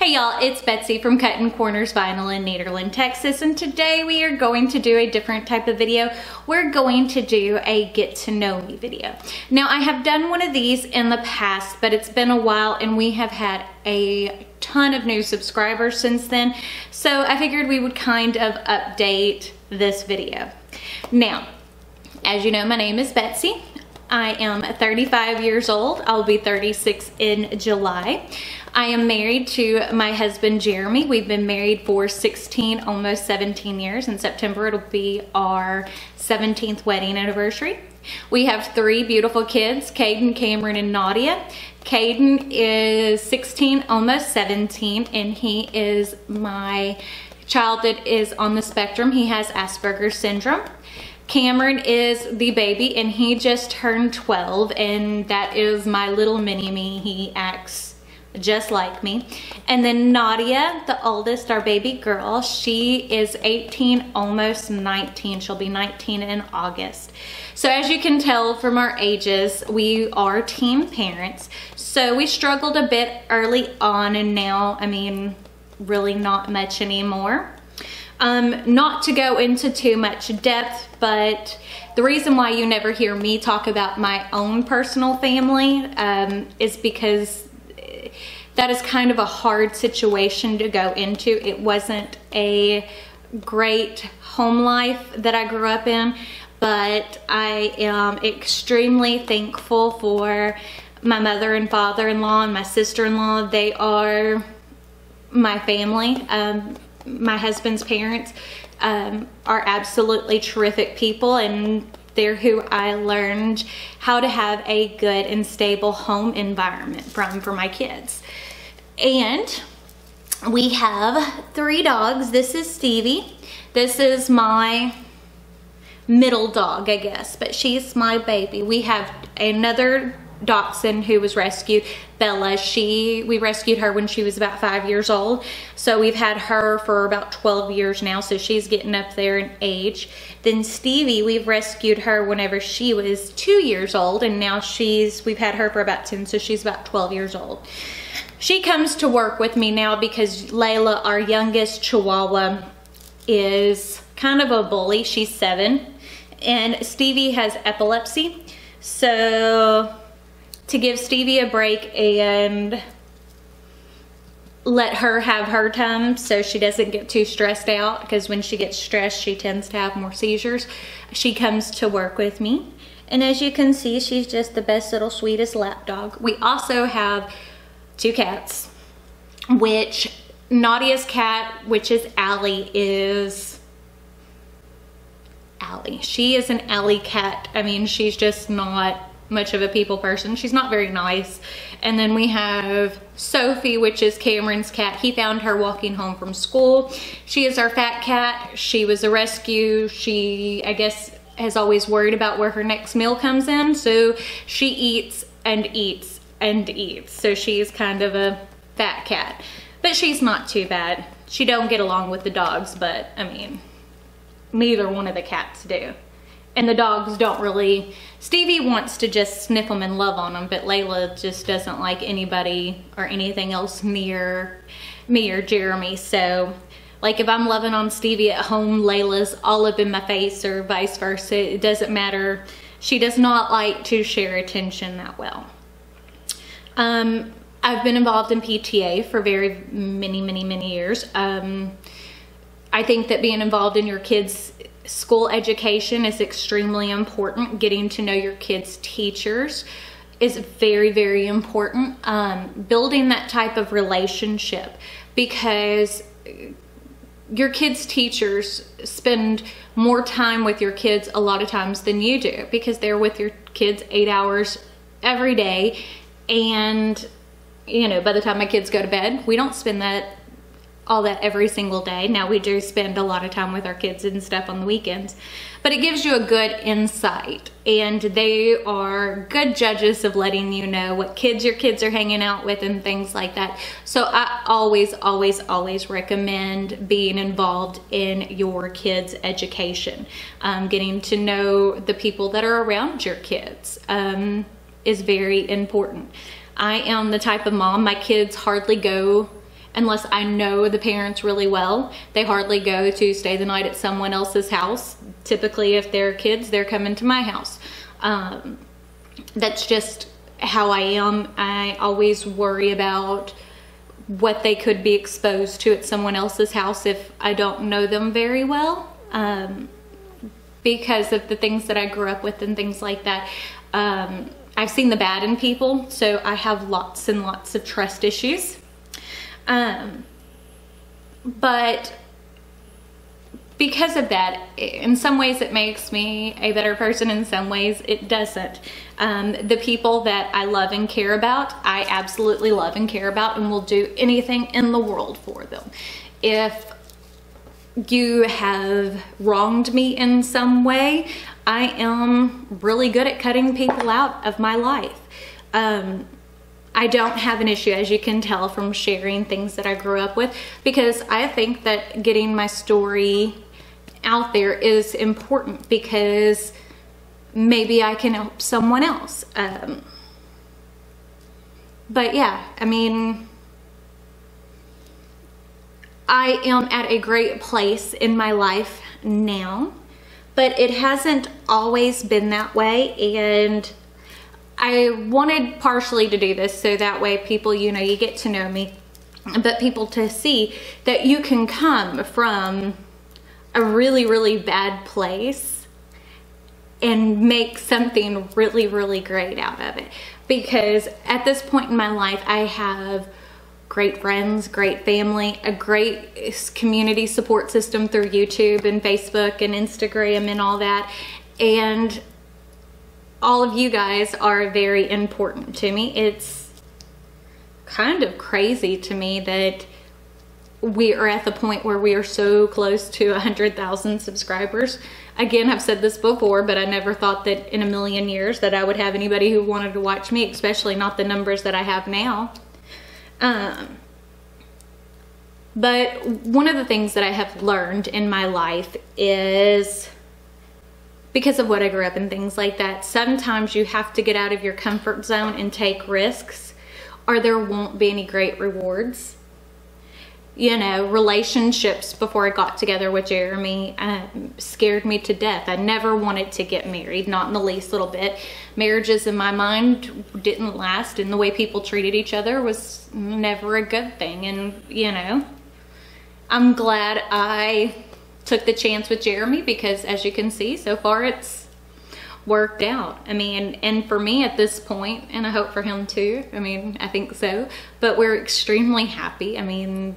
Hey y'all, it's Betsy from Cuttin Corners Vinyl in Nederland, Texas, and today we are going to do a different type of video. We're going to do a get to know me video. Now, I have done one of these in the past, but it's been a while and we have had a ton of new subscribers since then, so I figured we would kind of update this video. Now, as you know, my name is Betsy. I am 35 years old. I'll be 36 in July. I am married to my husband, Jeremy. We've been married for 16, almost 17 years. In September, it'll be our 17th wedding anniversary. We have 3 beautiful kids, Caden, Cameron, and Nadia. Caden is 16, almost 17, and he is my child that is on the spectrum. He has Asperger's syndrome. Cameron is the baby, and he just turned 12, and that is my little mini-me. He acts just like me. And then Nadia, the oldest, our baby girl, she is 18, almost 19. She'll be 19 in August. So as you can tell from our ages, we are teen parents. So we struggled a bit early on, and now, I mean, really not much anymore. Not to go into too much depth, but the reason why you never hear me talk about my own personal family is because that is kind of a hard situation to go into. It wasn't a great home life that I grew up in, but I am extremely thankful for my mother and father-in-law and my sister-in-law. They are my family. My husband's parents are absolutely terrific people, and they're who I learned how to have a good and stable home environment from for my kids. And we have 3 dogs. This is Stevie. This is my middle dog, I guess, but she's my baby. We have another dachshund who was rescued, Bella. We rescued her when she was about 5 years old. So we've had her for about 12 years now, so she's getting up there in age. Then Stevie, we've rescued her whenever she was 2 years old, and now we've had her for about 10, so she's about 12 years old. She comes to work with me now because Layla, our youngest Chihuahua, is kind of a bully. She's 7, and Stevie has epilepsy. So to give Stevie a break and let her have her time so she doesn't get too stressed out, because when she gets stressed, she tends to have more seizures, she comes to work with me. And as you can see, she's just the best little sweetest lap dog. We also have 2 cats, which Nadia's cat, which is Allie, is Allie. She is an alley cat. I mean, she's just not much of a people person. She's not very nice. And then we have Sophie, which is Cameron's cat. He found her walking home from school. She is our fat cat. She was a rescue. She, I guess, has always worried about where her next meal comes in. So she eats and eats and eats. So she's kind of a fat cat. But she's not too bad. She don't get along with the dogs, but I mean, neither one of the cats do. And the dogs don't really, Stevie wants to just sniff them and love on them, but Layla just doesn't like anybody or anything else near me or Jeremy. So, like, if I'm loving on Stevie at home, Layla's all up in my face, or vice versa. It doesn't matter. She does not like to share attention that well. I've been involved in PTA for very many years. I think that being involved in your kids' school education is extremely important. Getting to know your kids' teachers is very important. Building that type of relationship, because your kids' teachers spend more time with your kids a lot of times than you do, because they're with your kids 8 hours every day. And, you know, by the time my kids go to bed, we don't spend all that every single day. Now, we do spend a lot of time with our kids and stuff on the weekends, but it gives you a good insight, and they are good judges of letting you know what kids your kids are hanging out with and things like that. So I always recommend being involved in your kids' education. Getting to know the people that are around your kids is very important. I am the type of mom, my kids hardly go unless I know the parents really well. They hardly go to stay the night at someone else's house. Typically, if they're kids, they're coming to my house. That's just how I am. I always worry about what they could be exposed to at someone else's house if I don't know them very well, because of the things that I grew up with and things like that. I've seen the bad in people, so I have lots and lots of trust issues. But because of that, in some ways it makes me a better person, in some ways it doesn't. The people that I love and care about, I absolutely love and care about and will do anything in the world for them. If you have wronged me in some way, I am really good at cutting people out of my life. I don't have an issue, as you can tell from sharing things that I grew up with, because I think that getting my story out there is important, because maybe I can help someone else. But yeah, I mean, I am at a great place in my life now, but it hasn't always been that way. And I wanted partially to do this so that way people, you know, you get to know me, but people to see that you can come from a really, really bad place and make something really, really great out of it. Because at this point in my life, I have great friends, great family, a great community support system through YouTube and Facebook and Instagram and all that. And all of you guys are very important to me. It's kind of crazy to me that we are at the point where we are so close to 100,000 subscribers. Again, I've said this before, but I never thought that in a million years that I would have anybody who wanted to watch me, especially not the numbers that I have now. But one of the things that I have learned in my life is, because of what I grew up and things like that, sometimes you have to get out of your comfort zone and take risks, or there won't be any great rewards. You know, relationships before I got together with Jeremy scared me to death. I never wanted to get married, not in the least little bit. Marriages in my mind didn't last, and the way people treated each other was never a good thing. And, you know, I'm glad I took the chance with Jeremy, because as you can see, so far it's worked out. I mean, and for me at this point, and I hope for him too, I mean, I think so, but we're extremely happy. I mean,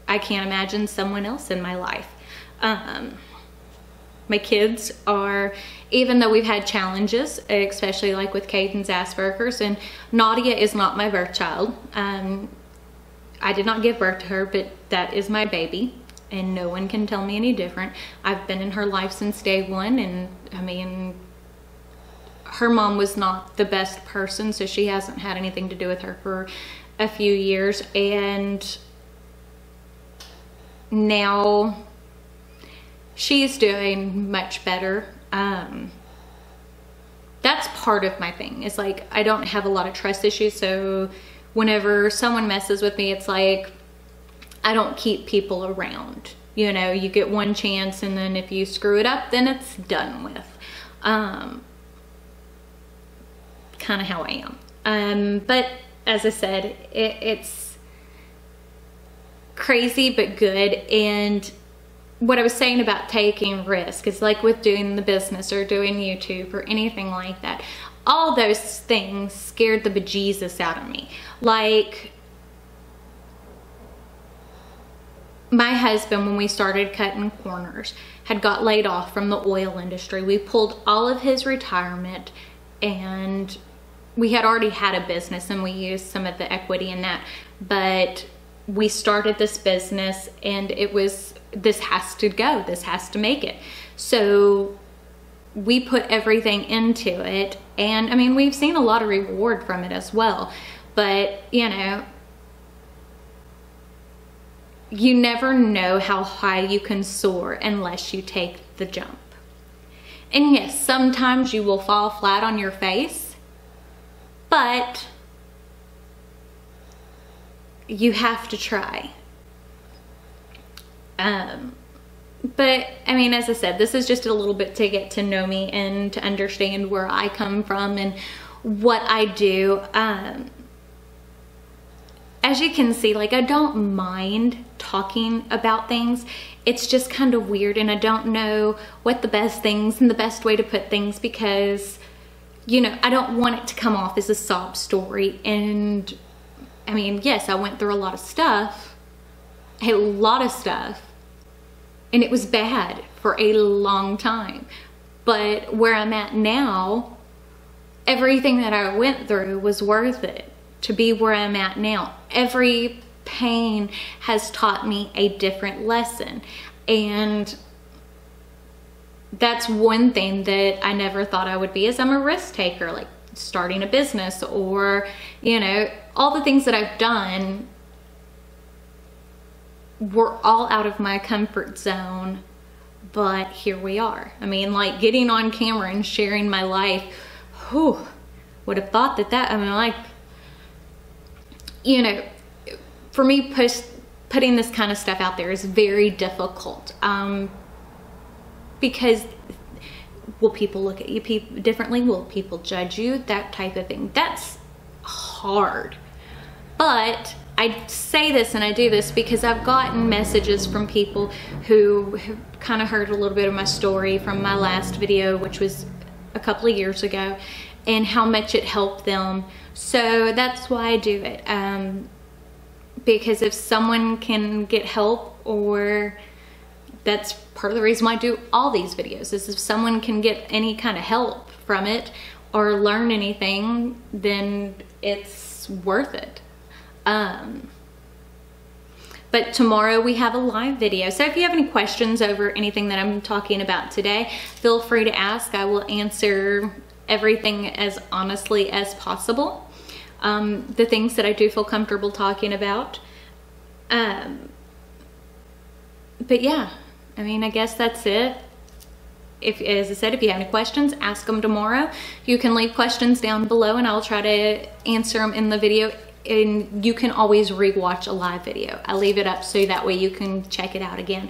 I can't imagine someone else in my life. My kids are, even though we've had challenges, especially like with Caden's Asperger's, and Nadia is not my birth child. I did not give birth to her, but that is my baby, and no one can tell me any different. I've been in her life since day one, and I mean, her mom was not the best person, so she hasn't had anything to do with her for a few years, and now she's doing much better. That's part of my thing. It's like, I don't have a lot of trust issues, so whenever someone messes with me, it's like, I don't keep people around. You know, you get one chance, and then if you screw it up, then it's done with. Kind of how I am. But as I said, it's crazy but good. And what I was saying about taking risk is like with doing the business or doing YouTube or anything like that, all those things scared the bejesus out of me. Like, my husband, when we started Cuttin Corners, had got laid off from the oil industry. We pulled all of his retirement, and we had already had a business, and we used some of the equity in that, but we started this business, and it was, this has to go, this has to make it. So we put everything into it, and I mean, we've seen a lot of reward from it as well, but you know, you never know how high you can soar unless you take the jump. And yes, sometimes you will fall flat on your face, but you have to try. But I mean, as I said, this is just a little bit to get to know me and to understand where I come from and what I do. As you can see, like, I don't mind talking about things. It's just kind of weird, and I don't know what the best things and the best way to put things, because, you know, I don't want it to come off as a sob story. And I mean, yes, I went through a lot of stuff, and it was bad for a long time. But where I'm at now, everything that I went through was worth it to be where I'm at now. Every pain has taught me a different lesson. And that's one thing that I never thought I would be, is I'm a risk taker, like starting a business, or, you know, all the things that I've done were all out of my comfort zone, but here we are. I mean, like, getting on camera and sharing my life, whew, would have thought that I mean, like, you know, for me, putting this kind of stuff out there is very difficult, because will people look at you differently? Will people judge you? That type of thing. That's hard. But I say this and I do this because I've gotten messages from people who have kind of heard a little bit of my story from my last video, which was a couple of years ago, and how much it helped them. So that's why I do it. Because if someone can get help, or that's part of the reason why I do all these videos, is if someone can get any kind of help from it or learn anything, then it's worth it. But tomorrow we have a live video. So if you have any questions over anything that I'm talking about today, feel free to ask. I will answer everything as honestly as possible. The things that I do feel comfortable talking about. But yeah, I mean, I guess that's it. As I said, if you have any questions, ask them tomorrow. You can leave questions down below and I'll try to answer them in the video. And you can always rewatch a live video. I leave it up so that way you can check it out again.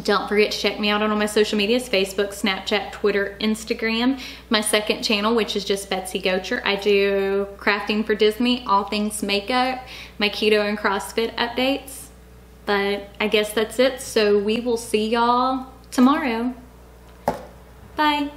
Don't forget to check me out on all my social medias: Facebook, Snapchat, Twitter, Instagram. My second channel, which is just Betsy Gocher. I do crafting for Disney, all things makeup, my keto and CrossFit updates. But I guess that's it. So we will see y'all tomorrow. Bye.